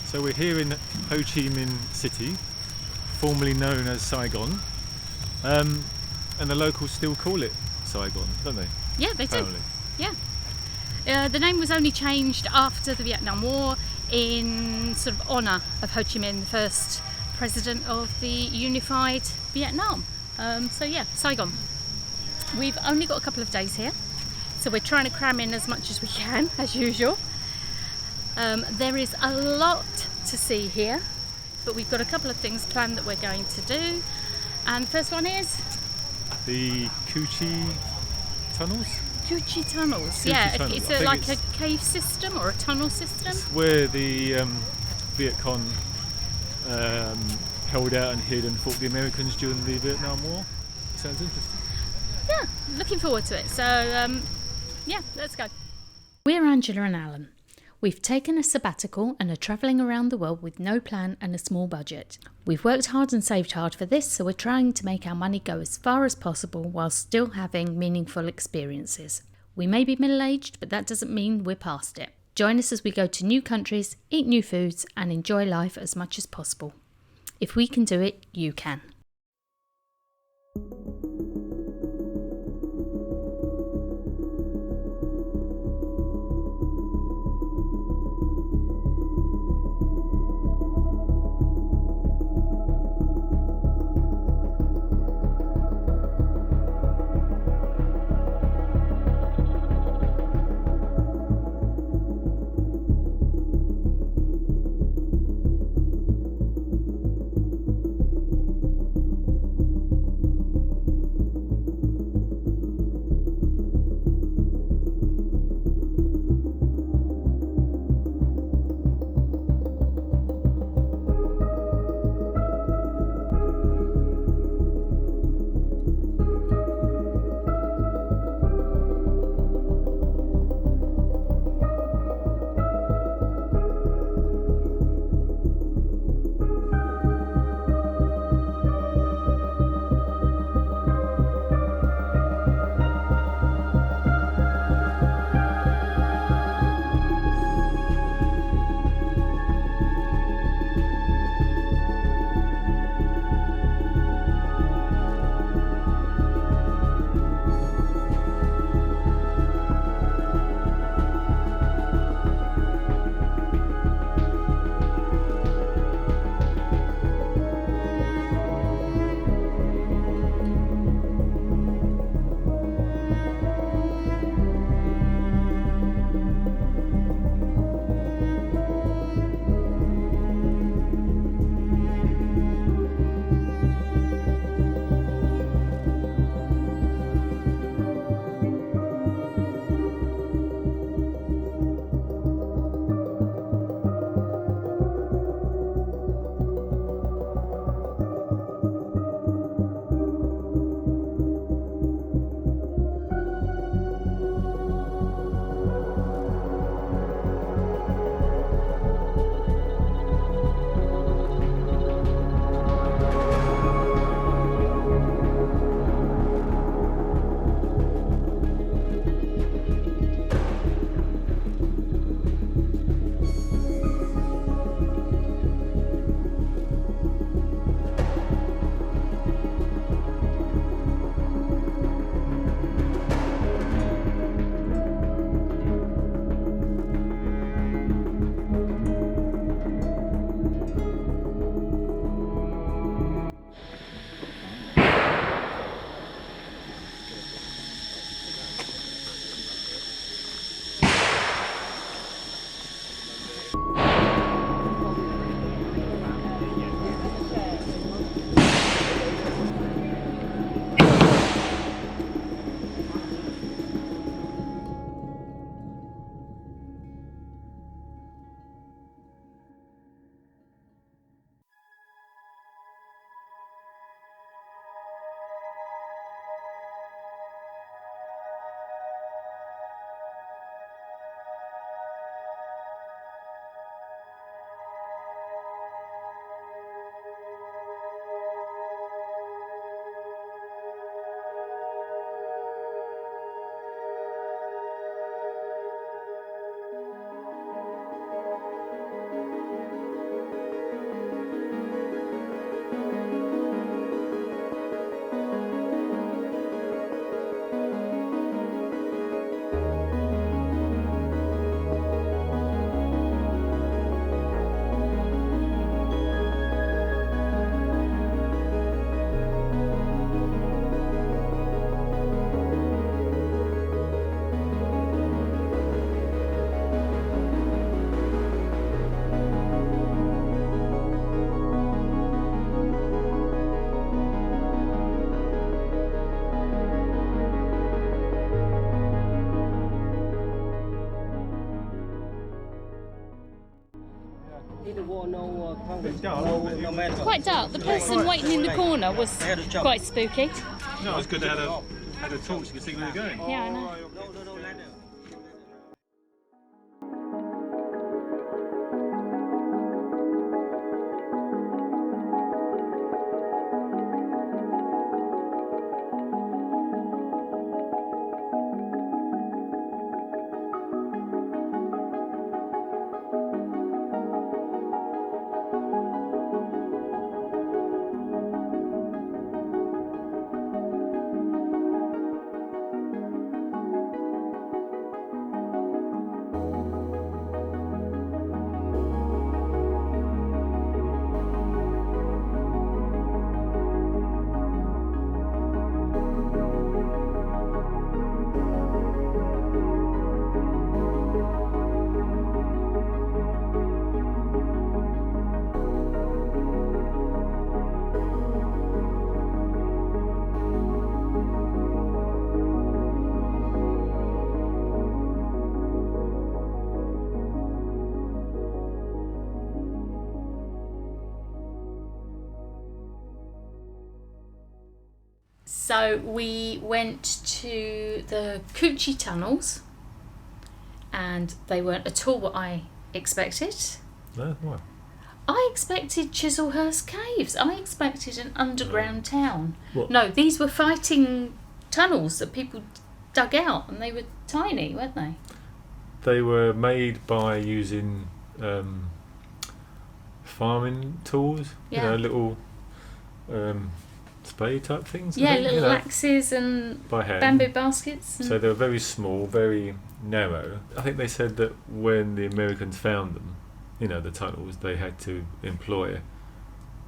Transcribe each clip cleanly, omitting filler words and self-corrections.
So we're here in Ho Chi Minh City, formerly known as Saigon, and the locals still call it Saigon, don't they? Yeah, they Apparently. do. Yeah. The name was only changed after the Vietnam War in sort of honour of Ho Chi Minh, the first president of the unified Vietnam. So yeah, Saigon. We've only got a couple of days here, so we're trying to cram in as much as we can, as usual. There is a lot to see here, but we've got a couple of things planned that we're going to do. And the first one is The Ho Chi tunnels? Ho Chi tunnels. Ho Chi tunnels. It's I think like a cave system or a tunnel system. It's where the Viet Cong held out and hid and fought the Americans during the Vietnam War. Sounds interesting. Yeah, looking forward to it. So yeah, let's go. We're Angela and Alan. We've taken a sabbatical and are travelling around the world with no plan and a small budget. We've worked hard and saved hard for this, so we're trying to make our money go as far as possible while still having meaningful experiences. We may be middle-aged, but that doesn't mean we're past it. Join us as we go to new countries, eat new foods, and enjoy life as much as possible. If we can do it, you can. Quite dark. The person waiting in the corner was quite spooky. No, it was good. They had a torch. You could see where they're going. Yeah, I know. So we went to the Ho Chi tunnels, and they weren't at all what I expected. No, what? I expected Chislehurst Caves. I expected an underground town. What? No, these were fighting tunnels that people dug out, and they were tiny, weren't they? They were made by using farming tools. Yeah. You know, little spade type things. I Yeah, think, little you know, axes and by hand. bamboo baskets. And So they were very small, very narrow. I think they said that when the Americans found them, you know, the tunnels, they had to employ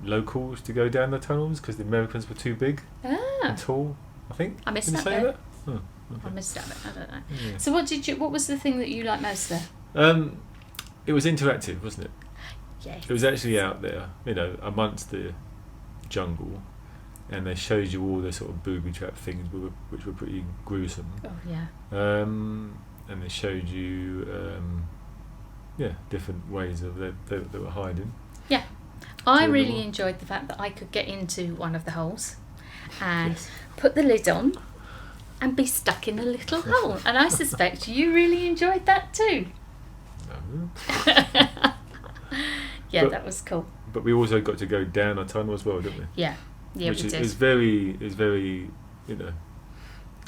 locals to go down the tunnels because the Americans were too big and tall. I think. I missed Did you that say bit. that? Oh, I missed that bit. I don't know. yeah. So what was the thing that you liked most there? It was interactive, wasn't it? Yeah. It was actually out there, you know, amongst the jungle, and they showed you all the sort of booby trap things which were pretty gruesome. Oh yeah. And they showed you, different ways of they were hiding. Yeah. I Do you really remember? enjoyed the fact that I could get into one of the holes and Yes. put the lid on and be stuck in a little hole. And I suspect you really enjoyed that too. No. Yeah, But- that was cool. But we also got to go down a tunnel as well, didn't we? Yeah. Yeah, Which we did. is very, you know,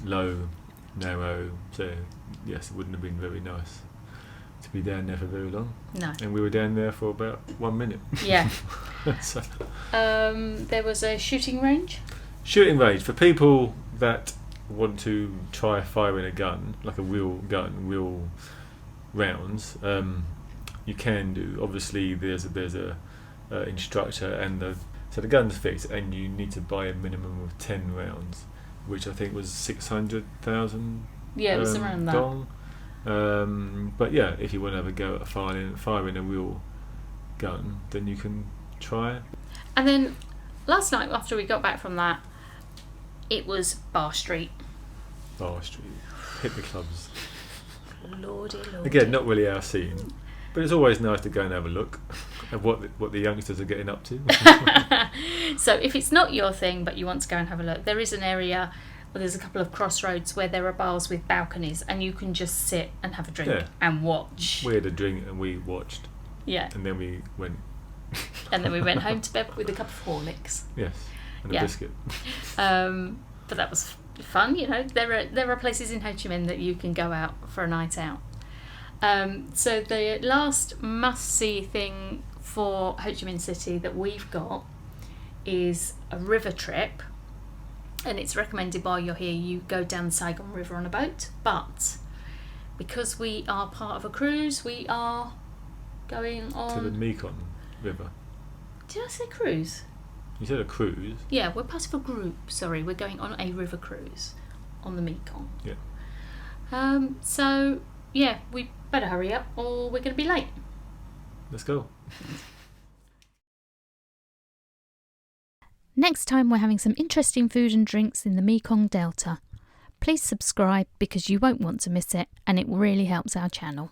low, narrow. So yes, it wouldn't have been very nice to be down there for very long. No. And we were down there for about 1 minute. Yeah. So, There was a shooting range. shooting range for people that want to try firing a gun, like a real gun, real rounds. You can do. Obviously, there's a instructor, and so the gun's fixed, and you need to buy a minimum of 10 rounds, which I think was 600,000. Yeah, it was around that. Dong. But yeah, if you want to have a go at firing a real gun, then you can try it. And then last night, after we got back from that, it was Bar Street. Bar Street, hit the clubs. Lordy. Again, not really our scene, but it's always nice to go and have a look at what the youngsters are getting up to. So if it's not your thing, but you want to go and have a look, there is an area where there's a couple of crossroads where there are bars with balconies, and you can just sit and have a drink and watch. We had a drink and we watched, Yeah. and then we went. And then we went home to bed with a cup of Horlicks. Yes, and Yeah. a biscuit. But that was fun, you know. There are places in Ho Chi Minh that you can go out for a night out. So the last must-see thing for Ho Chi Minh City that we've got is a river trip, and it's recommended while you're here you go down the Saigon River on a boat, but because we are part of a cruise, we are going on... To the Mekong River. Did I say cruise? You said a cruise. Yeah, we're part of a group, sorry, we're going on a river cruise on the Mekong. Yeah. So, yeah, we better hurry up or we're going to be late. Let's go. Next time we're having some interesting food and drinks in the Mekong Delta. Please subscribe because you won't want to miss it, and it really helps our channel.